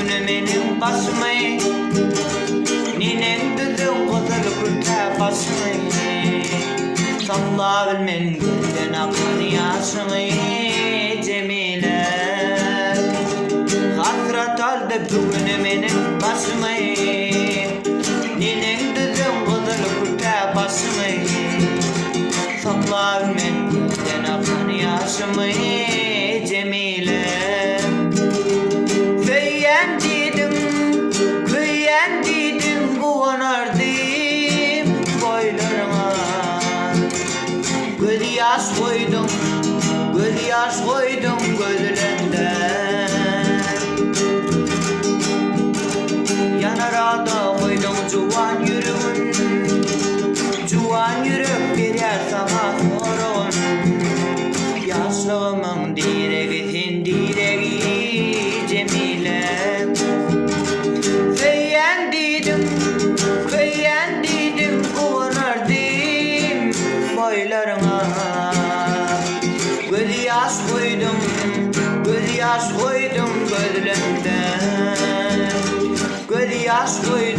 bugün menin basmy. Ninen düzün kızıl gültä basmy. Salla bilmen gülden akan yaşmy Cemile. Hasrat aldı bugün menin basmy. Ninen düzün kızıl gültä basmy. Salla bilmen gülden akan yaşmy Cemile. Feyen dedim, kıyen dedim, kuvanardım boylarıma. Göz yaş koydum, göz yaş koydum gözlerinden. Yanarada koydum juwan yüreğin, juwan yürek birer sana sorun. Yaşlığımın direği sen direği Cemile. Feyen dedim, kıyen dedim, kuvanardım boylarına. Göz yaş koydum, göz yaş koydum gözlerimden. Göz yaş koydum.